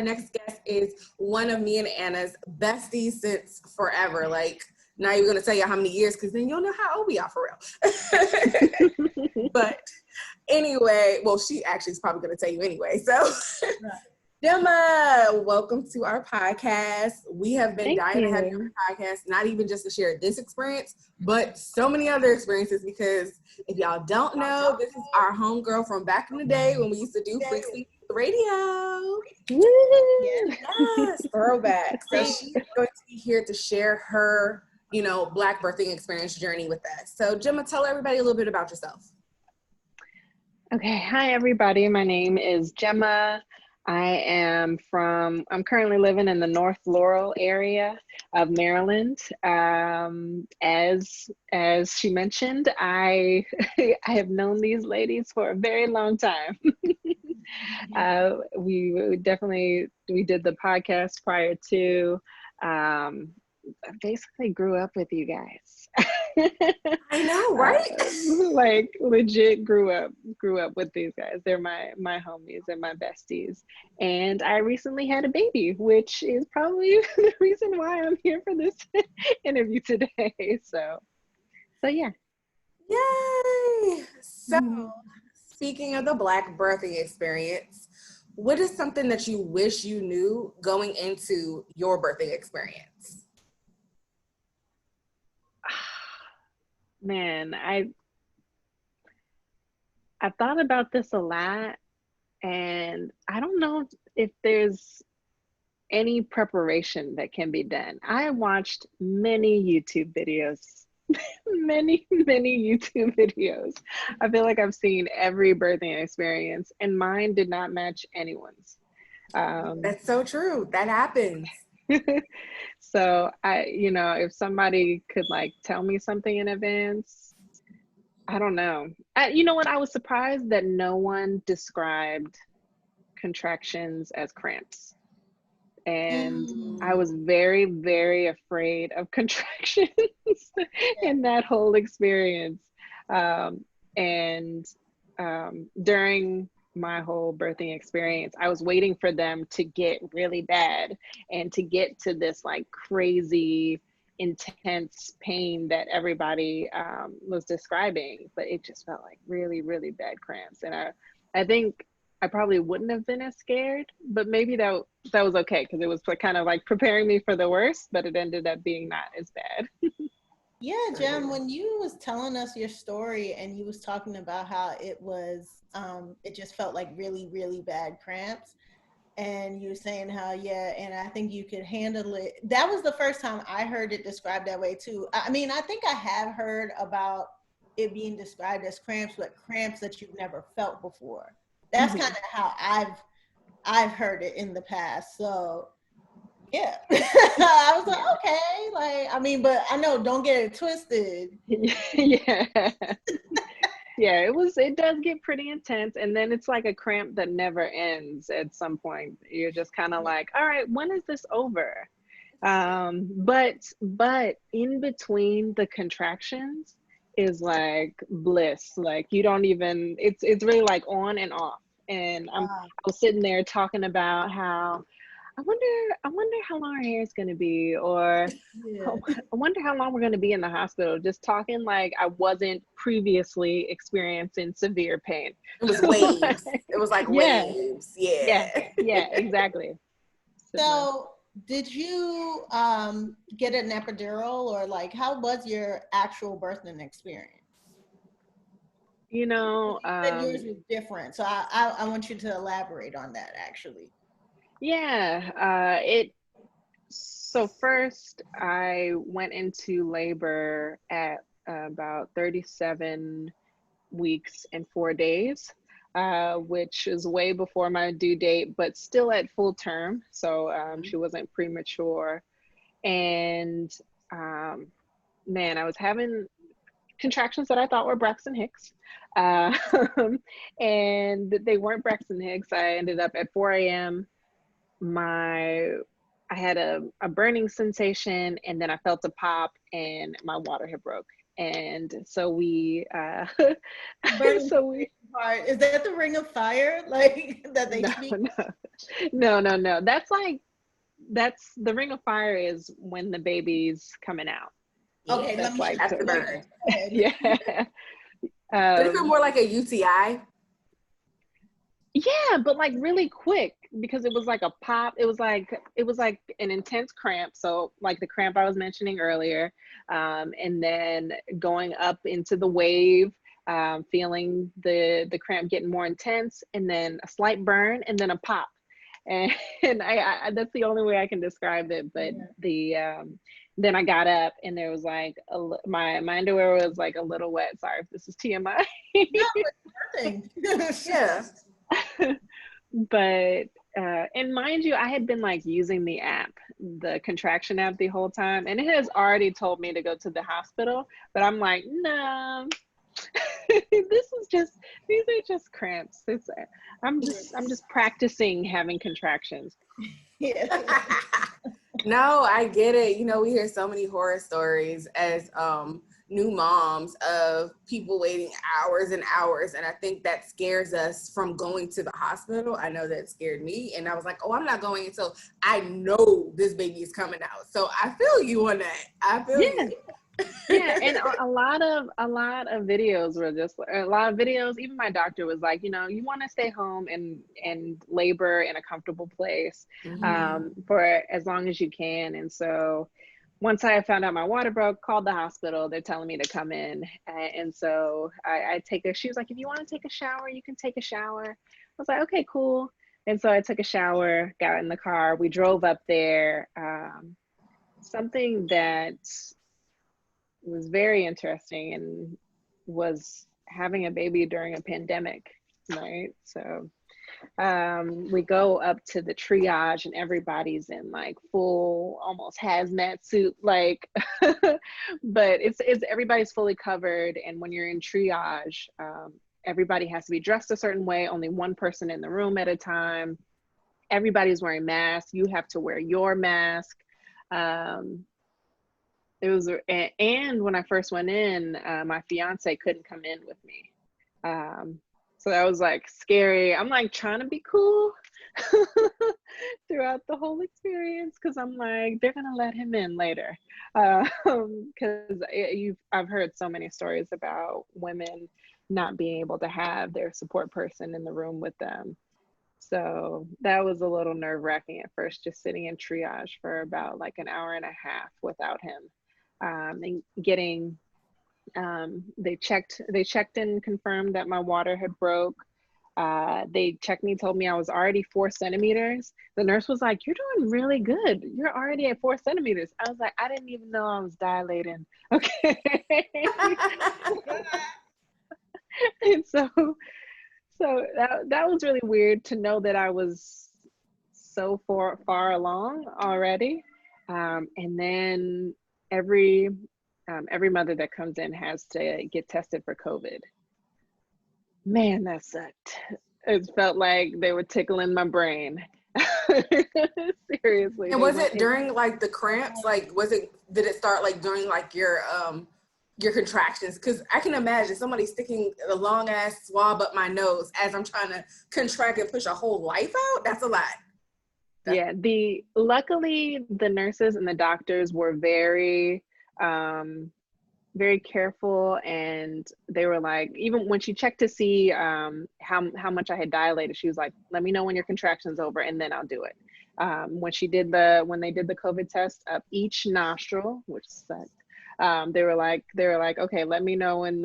next guest is one of me and Anna's besties since forever. Like, not even gonna tell you how many years, because then you'll know how old we are for real. But anyway, well, she actually is probably gonna tell you anyway. So, Gema, welcome to our podcast. We have been dying to have you on the podcast, not even just to share this experience, but so many other experiences, because if y'all don't know, this is our homegirl from back in the day when we used to do Frequency Radio. Yes, throwback. So she's going to be here to share her, Black birthing experience journey with us. So Gema, tell everybody a little bit about yourself. Okay, hi everybody. My name is Gema. I'm currently living in the North Laurel area of Maryland. As she mentioned, I have known these ladies for a very long time. We did the podcast prior to. I basically grew up with you guys. I know, right? Like legit grew up with these guys. They're my homies and my besties. And I recently had a baby, which is probably the reason why I'm here for this interview today. So yeah. Yay! So speaking of the Black birthing experience, what is something that you wish you knew going into your birthing experience? Man, I thought about this a lot, and I don't know if there's any preparation that can be done. I watched many YouTube videos, many YouTube videos. I feel like I've seen every birthing experience, and mine did not match anyone's. That's so true. That happens. So if somebody could like tell me something in advance, I don't know. You know what? I was surprised that no one described contractions as cramps. And I was very, very afraid of contractions in that whole experience. During my whole birthing experience, I was waiting for them to get really bad and to get to this like crazy intense pain that everybody was describing, but it just felt like really, really bad cramps. And I think I probably wouldn't have been as scared, but maybe that was okay, because it was kind of like preparing me for the worst, but it ended up being not as bad. Yeah, Jem, when you was telling us your story and you was talking about how it was, it just felt like really, really bad cramps. And you were saying how, and I think you could handle it. That was the first time I heard it described that way too. I mean, I think I have heard about it being described as cramps, but cramps that you've never felt before. That's kind of how I've heard it in the past. So yeah, I was like, okay, like, I mean, but I know, don't get it twisted. Yeah. Yeah, it does get pretty intense. And then it's like a cramp that never ends at some point. You're just kind of like, all right, when is this over? But in between the contractions is like bliss. Like you don't even, it's really like on and off. And I was sitting there talking about how I wonder how long our hair is going to be, or I wonder how long we're going to be in the hospital. Just talking like I wasn't previously experiencing severe pain. It was waves. It was like waves. Yeah, exactly. So did you get an epidural, or like how was your actual birthing experience? You said yours was different, so I want you to elaborate on that actually. Yeah, so first I went into labor at about 37 weeks and 4 days, which is way before my due date, but still at full term. So she wasn't premature. And man, I was having contractions that I thought were Braxton Hicks. And they weren't Braxton Hicks. I ended up at 4 a.m. I had a burning sensation, and then I felt a pop and my water had broke. And so we part. Is that the ring of fire? Like that they No, speak? no. That's the ring of fire is when the baby's coming out. Okay, That's like that's the burn. yeah. But it feel more like a UTI. Yeah, but like really quick because it was like a pop. It was like an intense cramp. So like the cramp I was mentioning earlier, and then going up into the wave, feeling the cramp getting more intense, and then a slight burn, and then a pop. And, and I that's the only way I can describe it. But then I got up and there was like my underwear was like a little wet. Sorry if this is TMI. No, it's nothing. Yeah. But and mind you, I had been like using the app, the contraction app, the whole time, and it has already told me to go to the hospital, but I'm like, no. These are just cramps. I'm just practicing having contractions. Yeah. No, I get it. You know, we hear so many horror stories as new moms of people waiting hours and hours. And I think that scares us from going to the hospital. I know that scared me. And I was like, oh, I'm not going until I know this baby is coming out. So I feel you on that. I feel you. Yeah, and a lot of videos were just a lot of videos. Even my doctor was like, you know, you want to stay home and labor in a comfortable place for as long as you can. And so once I found out my water broke, called the hospital. They're telling me to come in, and so I take her. She was like, if you want to take a shower, you can take a shower. I was like, okay, cool. And so I took a shower, got in the car, we drove up there. Something that was very interesting and was having a baby during a pandemic, right? So we go up to the triage and everybody's in like full almost hazmat suit, like but it's everybody's fully covered. And when you're in triage, everybody has to be dressed a certain way, only one person in the room at a time, everybody's wearing masks, you have to wear your mask. It was, and when I first went in, my fiance couldn't come in with me. So that was like scary. I'm like trying to be cool throughout the whole experience because I'm like, they're gonna let him in later. Because I've heard so many stories about women not being able to have their support person in the room with them. So that was a little nerve-wracking at first, just sitting in triage for about like an hour and a half without him. And getting they checked and confirmed that my water had broke. They checked me, told me I was already 4 centimeters. The nurse was like, you're doing really good, you're already at 4 centimeters. I was like, I didn't even know I was dilating. Okay. And so that was really weird to know that I was so far along already. And then every mother that comes in has to get tested for COVID. Man, that sucked. It felt like they were tickling my brain. Seriously. And was it during like the cramps? Like, did it start like during like your contractions? Because I can imagine somebody sticking a long ass swab up my nose as I'm trying to contract and push a whole life out. That's a lot. Yeah, luckily the nurses and the doctors were very very careful, and they were like, even when she checked to see how much I had dilated, she was like, let me know when your contraction's over and then I'll do it. When they did the COVID test up each nostril, which sucked, they were like, okay, let me know when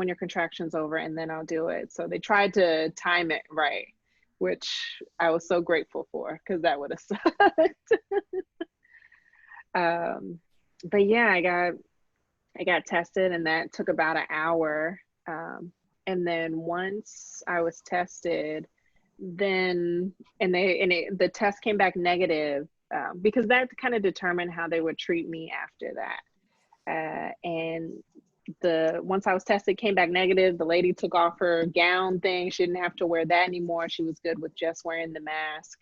your contraction's over and then I'll do it. So they tried to time it right, which I was so grateful for because that would have sucked. But yeah, I got tested and that took about an hour. And then once I was tested, the test came back negative, because that kind of determined how they would treat me after that. And once I was tested, came back negative, the lady took off her gown thing. She didn't have to wear that anymore. She was good with just wearing the mask.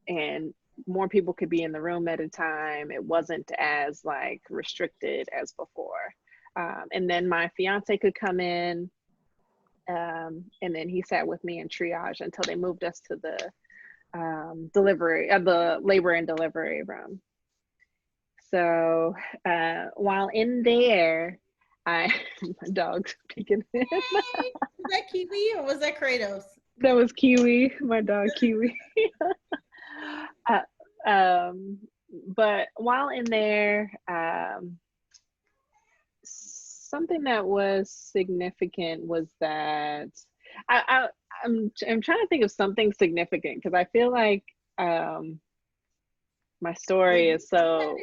And more people could be in the room at a time. It wasn't as like restricted as before. And then my fiance could come in, and then he sat with me in triage until they moved us to the the labor and delivery room. So while in there, my dog's peeking in. Was that Kiwi or was that Kratos? That was Kiwi, my dog Kiwi. But while in there, something that was significant was that I'm trying to think of something significant, because I feel like my story is so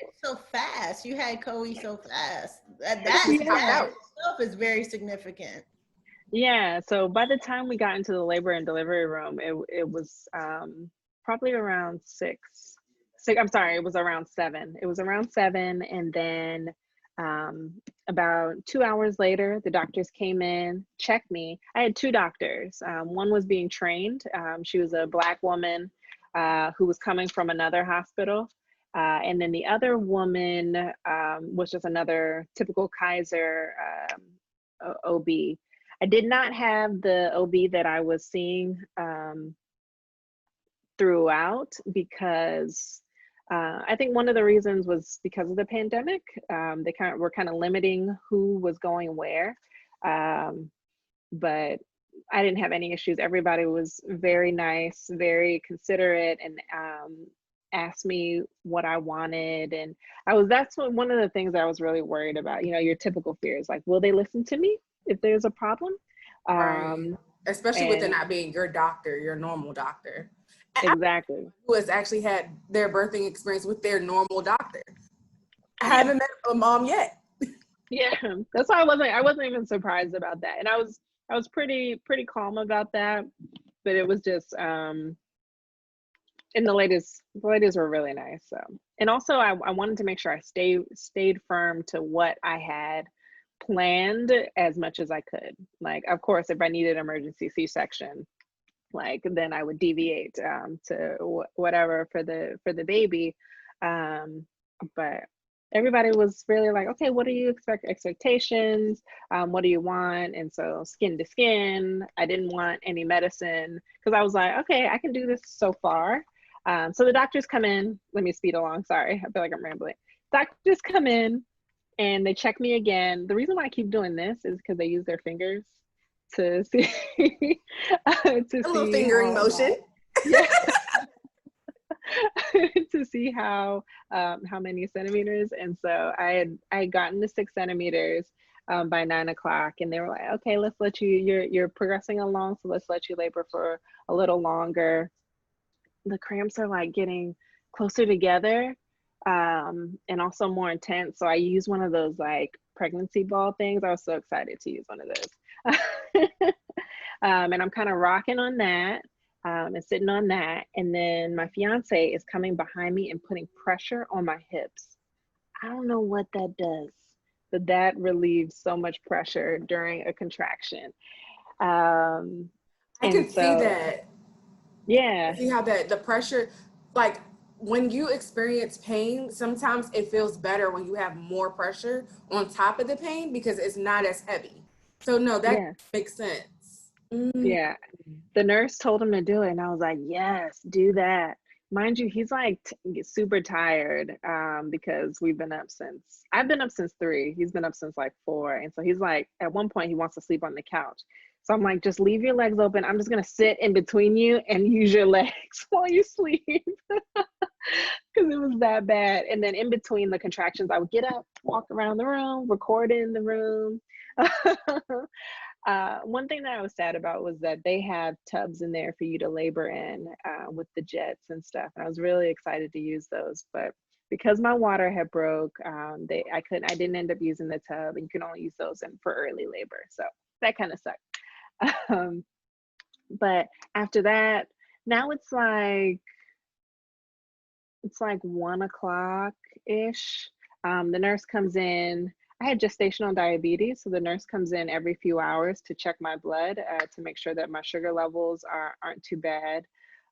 fast. You had Chloe so fast. That yeah. itself is very significant. Yeah. So by the time we got into the labor and delivery room, it was probably around six. I'm sorry, it was around 7. It was around 7, and then about 2 hours later, the doctors came in, checked me. I had 2 doctors. One was being trained. She was a Black woman who was coming from another hospital. And then the other woman was just another typical Kaiser OB. I did not have the OB that I was seeing throughout, because I think one of the reasons was because of the pandemic. They were kind of limiting who was going where. But I didn't have any issues. Everybody was very nice, very considerate, and asked me what I wanted. And that's one of the things that I was really worried about. Your typical fears, like, will they listen to me if there's a problem? Right. Especially with it not being your doctor, your normal doctor. Exactly. Who has actually had their birthing experience with their normal doctor. I haven't met a mom yet. Yeah, that's why I wasn't even surprised about that. And I was pretty calm about that, but it was just and the ladies were really nice. So, and also I wanted to make sure I stayed firm to what I had planned as much as I could. Like, of course, if I needed emergency C-section, like, then I would deviate to whatever for the baby. But everybody was really like, okay, what do you expectations? What do you want? And so skin to skin. I didn't want any medicine, because I was like, okay, I can do this so far. So the doctors come in. Let me speed along. Sorry, I feel like I'm rambling. Doctors come in and they check me again. The reason why I keep doing this is because they use their fingers to see a little fingering motion. Yeah. To see how many centimeters. And so I had gotten to 6 centimeters by 9 o'clock, and they were like, okay, let's let you're progressing along, so let's let you labor for a little longer. The cramps are like getting closer together, and also more intense. So I used one of those like pregnancy ball things. I was so excited to use one of those. And I'm kind of rocking on that and sitting on that. And then my fiance is coming behind me and putting pressure on my hips. I don't know what that does, but that relieves so much pressure during a contraction. I can see that. Yeah. See how the pressure, like, when you experience pain, sometimes it feels better when you have more pressure on top of the pain, because it's not as heavy. So no, that makes sense. Yeah. The nurse told him to do it, and I was like, yes, do that. Mind you, he's like super tired because I've been up since 3. He's been up since like 4. And so he's like, at one point he wants to sleep on the couch. So I'm like, just leave your legs open. I'm just going to sit in between you and use your legs while you sleep. Because it was that bad. And then in between the contractions, I would get up, walk around the room, record in the room. One thing that I was sad about was that they have tubs in there for you to labor in with the jets and stuff. And I was really excited to use those, but because my water had broke, I didn't end up using the tub, and you can only use those for early labor. So that kind of sucked. But after that, now it's like 1 o'clock ish. The nurse comes in. I had gestational diabetes, so the nurse comes in every few hours to check my blood to make sure that my sugar levels aren't too bad.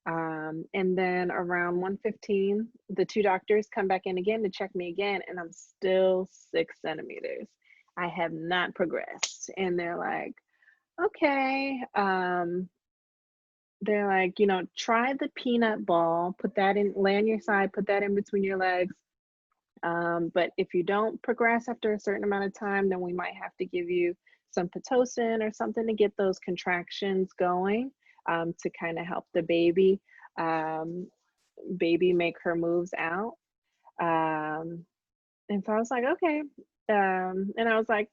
And then around 1:15, the 2 doctors come back in again to check me again, and I'm still 6 centimeters. I have not progressed. And they're like, okay. They're like, try the peanut ball, lay on your side, put that in between your legs. But if you don't progress after a certain amount of time, then we might have to give you some Pitocin or something to get those contractions going, to kind of help the baby make her moves out. And so I was like, okay. And I was like,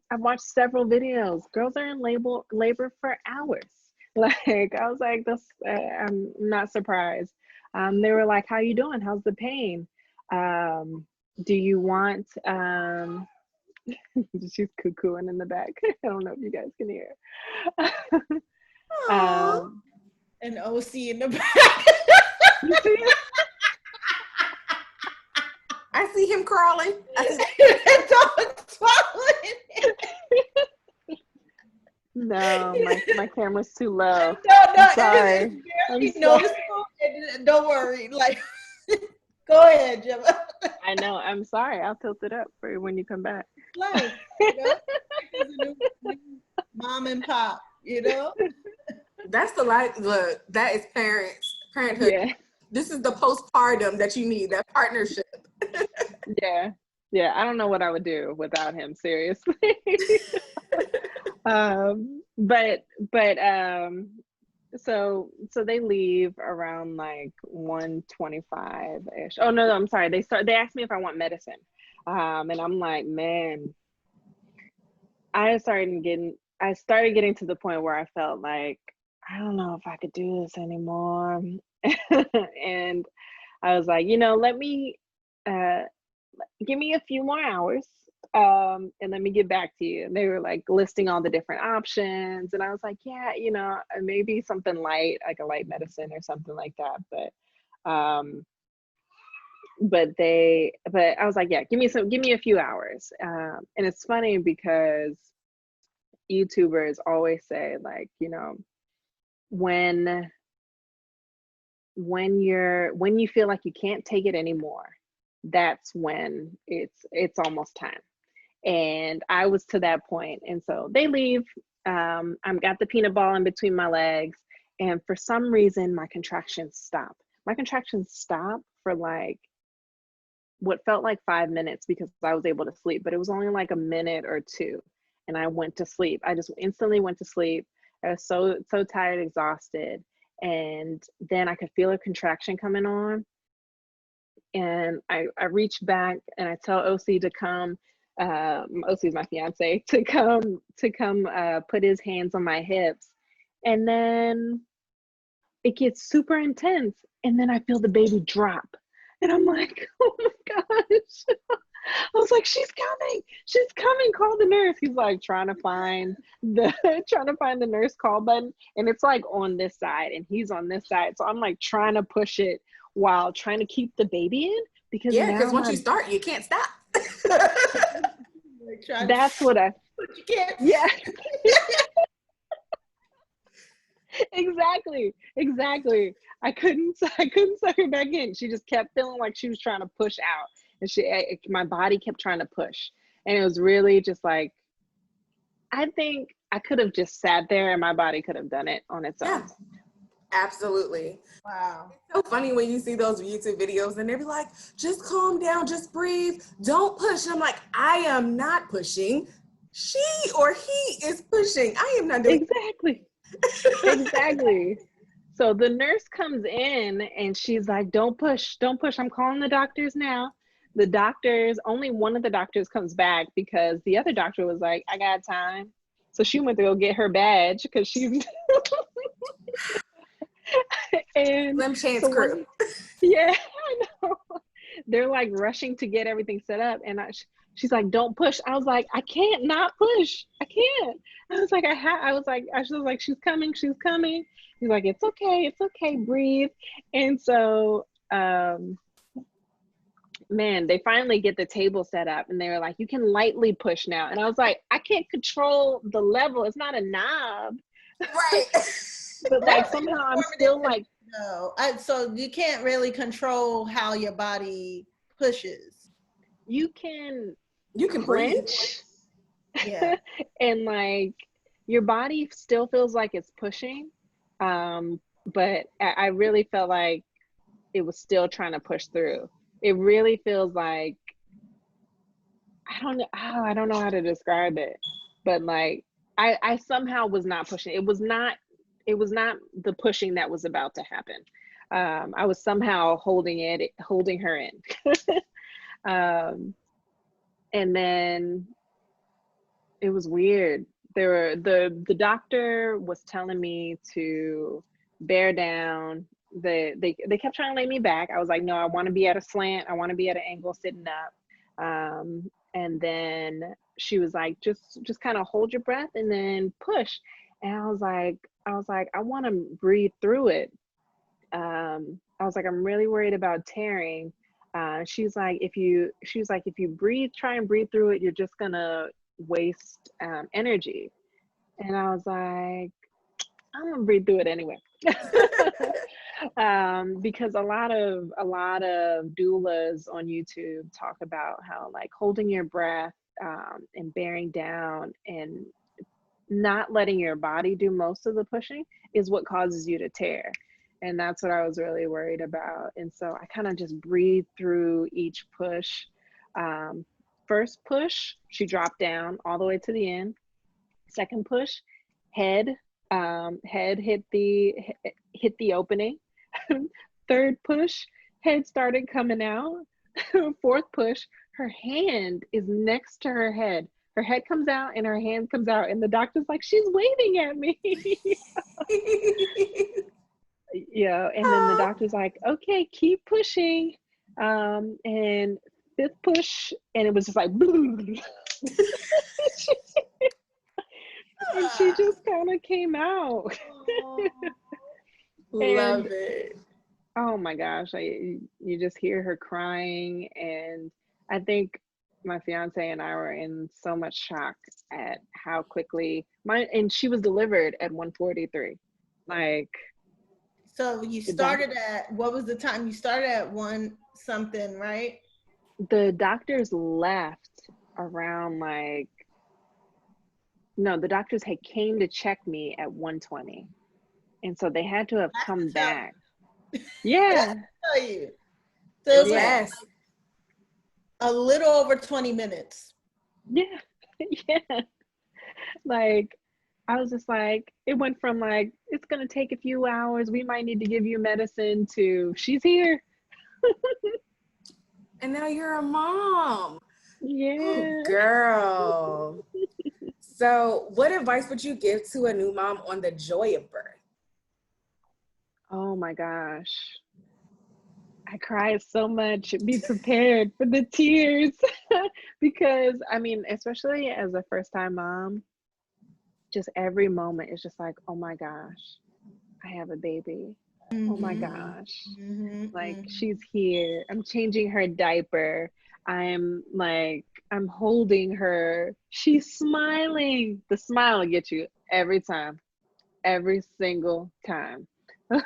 I've watched several videos. Girls are in labor for hours. Like, I was like, this, I'm not surprised. They were like, how you doing? How's the pain? Do you want, she's cuckooing in the back. I don't know if you guys can hear. An OC in the back. You see? I see him crawling. Dog's following. No, my camera's too low. No, I'm sorry. It's noticeable. Don't worry. Like, go ahead, Gemma. I know. I'm sorry. I'll tilt it up for you when you come back. Life, new mom and pop, That's the life. Look, that is parenthood. Yeah. This is the postpartum that you need, that partnership. Yeah. I don't know what I would do without him, seriously. So they leave around like 1:25-ish. Oh no, I'm sorry. They asked me if I want medicine. And I'm like, man, I started getting to the point where I felt like, I don't know if I could do this anymore. And I was like, let me give me a few more hours, and let me get back to you. And they were like listing all the different options, and I was like, yeah, maybe something light, like a light medicine or something like that. But I was like, yeah, give me a few hours. And it's funny because YouTubers always say, like, when you feel like you can't take it anymore, that's when it's almost time. And I was to that point. And so they leave. I've got the peanut ball in between my legs, and for some reason my contractions stop. My contractions stop for like what felt like 5 minutes because I was able to sleep, but it was only like a minute or two, and I went to sleep. I just instantly went to sleep. I was so tired, exhausted, and then I could feel a contraction coming on, and I reached back and I tell OC to come. OC is my fiance, to come put his hands on my hips, and then it gets super intense, and then I feel the baby drop, and I'm like, oh my gosh. I was like, she's coming, call the nurse. He's like trying to find the nurse call button, and it's like on this side and he's on this side, so I'm like trying to push it while trying to keep the baby in, because once you start, you can't stop. That's what you can't. Yeah. Exactly. I couldn't suck her back in. She just kept feeling like she was trying to push out, and my body kept trying to push, and it was really just like, I think I could have just sat there and my body could have done it on its own. Yeah, absolutely. Wow. It's so funny when you see those YouTube videos and they're like, just calm down, just breathe, don't push. And I'm like, I am not pushing. She or he is pushing. I am not doing Exactly. So the nurse comes in and she's like, don't push. I'm calling the doctors now. Only one of the doctors comes back because the other doctor was like, I got time. So she went to go get her badge because she's and Slim Chance crew. Yeah, I know. They're like rushing to get everything set up, and she's like, don't push. I was like, I can't not push. I can't. I was like, she's coming. He's like, it's okay, breathe. And so man, they finally get the table set up, and they were like, you can lightly push now. And I was like, I can't control the level. It's not a knob. Right. But like somehow I'm still like, no. So you can't really control how your body pushes. You can clench. Yeah. And like your body still feels like it's pushing. But I really felt like it was still trying to push through. It really feels like, I don't know, I don't know how to describe it, but like I somehow was not pushing. It was not the pushing that was about to happen. I was somehow holding her in. um, and then it was weird. The doctor was telling me to bear down. They kept trying to lay me back. I was like, no, I want to be at a slant. I want to be at an angle sitting up. And then she was like, just kind of hold your breath and then push. And I was like, I want to breathe through it. I was like, I'm really worried about tearing. She's like, if you breathe, try and breathe through it, you're just gonna waste energy. And I was like, I'm gonna breathe through it anyway. Because a lot of doulas on YouTube talk about how like holding your breath and bearing down and not letting your body do most of the pushing is what causes you to tear. And that's what I was really worried about. And so I kind of just breathed through each push. First push, she dropped down all the way to the end. Second push, head hit the opening. Third push, head started coming out. Fourth push, her hand is next to her head. Her head comes out and her hand comes out, and the doctor's like, she's waving at me. Yeah, and then the doctor's like, okay, keep pushing. And fifth push, and it was just like, and she just kind of came out. Love And it. oh my gosh, you just hear her crying, and I think my fiance and I were in so much shock at how quickly and she was delivered at 1:43. Like So you the doc, started at, what was the time? You started at 1 something, right? the doctors left around like, no, the doctors had came to check me at 1:20, and so they had to have come back. Yeah, Tell you. So it's like yeah, Yes. a little over 20 minutes. yeah, yeah. Like I was just like, it went from like, it's gonna take a few hours, we might need to give you medicine, to she's here. And now you're a mom. Ooh, Yeah. girl. So, what advice would you give to a new mom on the joy of birth? Oh my gosh. I cried so much. Be prepared for the tears. Because I mean, especially as a first time mom, just every moment is just like, oh my gosh, I have a baby. Oh my gosh. Like she's here. I'm changing her diaper. I'm holding her. She's smiling. The smile will get you every time, every single time.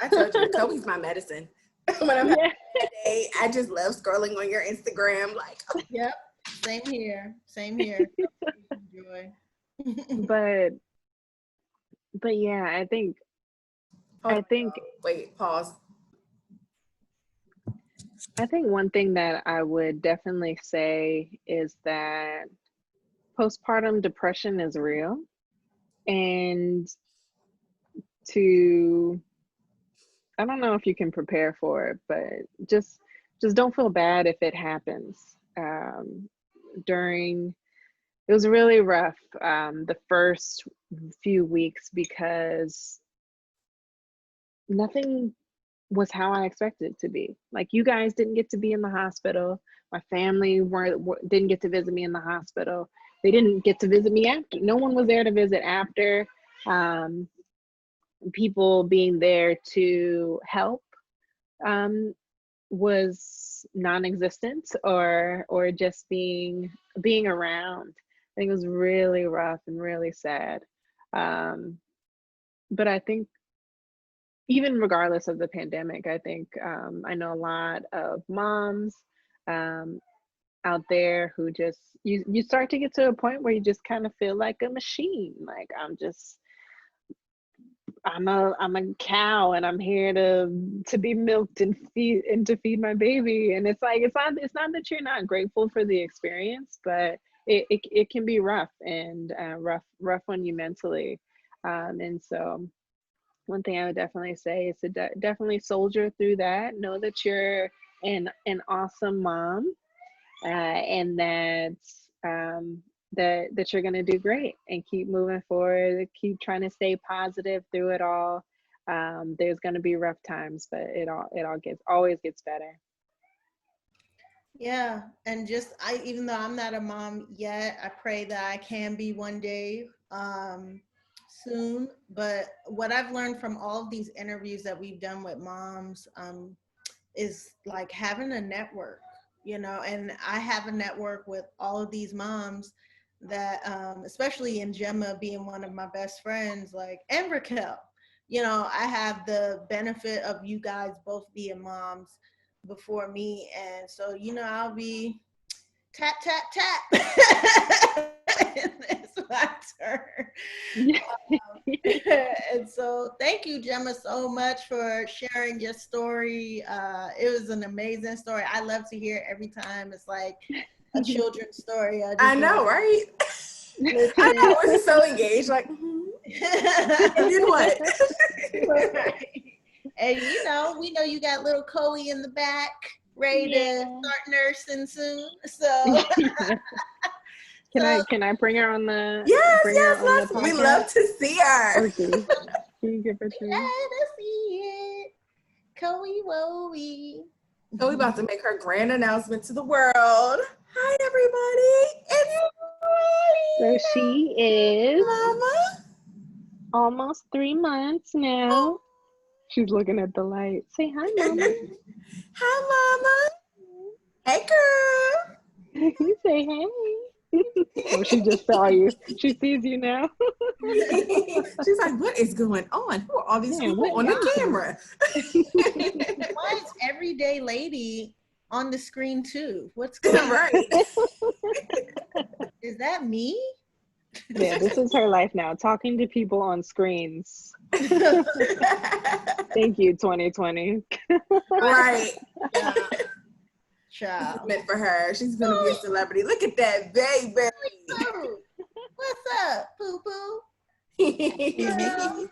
I told you, Kobe's my medicine. When I'm having Yeah. a bad day, I just love scrolling on your Instagram. Like, Yep. Same here. Same here. Joy. But yeah, hold I on, think wait, pause. I think one thing that I would definitely say is that postpartum depression is real, and to I don't know if you can prepare for it, but just don't feel bad if it happens. During It was really rough, the first few weeks, because nothing was how I expected it to be. Like, you guys didn't get to be in the hospital. My family didn't get to visit me in the hospital. They didn't get to visit me after. No one was there to visit after. Um, People being there to help was non-existent, or just being around. I think it was really rough and really sad. Um, but I think even regardless of the pandemic, I think I know a lot of moms. Um, out there who just, you start to get to a point where you just kind of feel like a machine. Like I'm a cow and I'm here to be milked and to feed my baby. And it's like, it's not that you're not grateful for the experience, but it can be rough and rough on you mentally. And so one thing I would definitely say is to definitely soldier through that. Know that you're an awesome mom, and that you're gonna do great, and keep moving forward. Keep trying to stay positive through it all. There's gonna be rough times, but it always gets better. Yeah, and even though I'm not a mom yet, I pray that I can be one day. Soon. But what I've learned from all of these interviews that we've done with moms is like having a network, and I have a network with all of these moms that, especially in Gema being one of my best friends, like, and Raquel, I have the benefit of you guys both being moms before me. And so, I'll be tap, tap, tap. It's my turn. And so thank you, Gema, so much for sharing your story. It was an amazing story. I love to hear it every time. It's like a children's story. I know, right? I know, I was so engaged, like, and then what? Right. And we know you got little Chloe in the back, ready to start nursing soon. So Can I bring her on the? Yes, we love to see her. Okay. Can you give her to me? Let us see it, Chloe Wowie. So we about to make her grand announcement to the world. Hi, everybody. It's So she is Mama. Almost 3 months now. She's looking at the light. Say hi, Mama. Hi, Mama. Hey, girl. You say hey. Oh, she just saw you. She sees you now. She's like, what is going on? Who are all these people on the camera? Why is everyday lady on the screen too? What's going on? Right. Is that me? Yeah, this is her life now, talking to people on screens. Thank you, 2020. Right. Child. Meant for her. She's gonna be a celebrity. Look at that baby. What's up, poo poo? All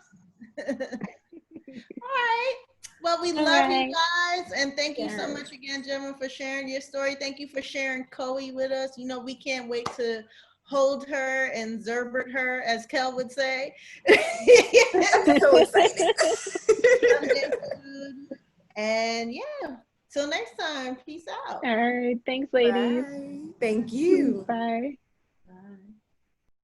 right. Well, we love you guys, and thank you so much again, Gemma, for sharing your story. Thank you for sharing Chloe with us. We can't wait to hold her and Zerbert her, as Kel would say. I'm so excited. And yeah, till next time. Peace out. All right. Thanks, ladies. Bye. Thank you. Bye.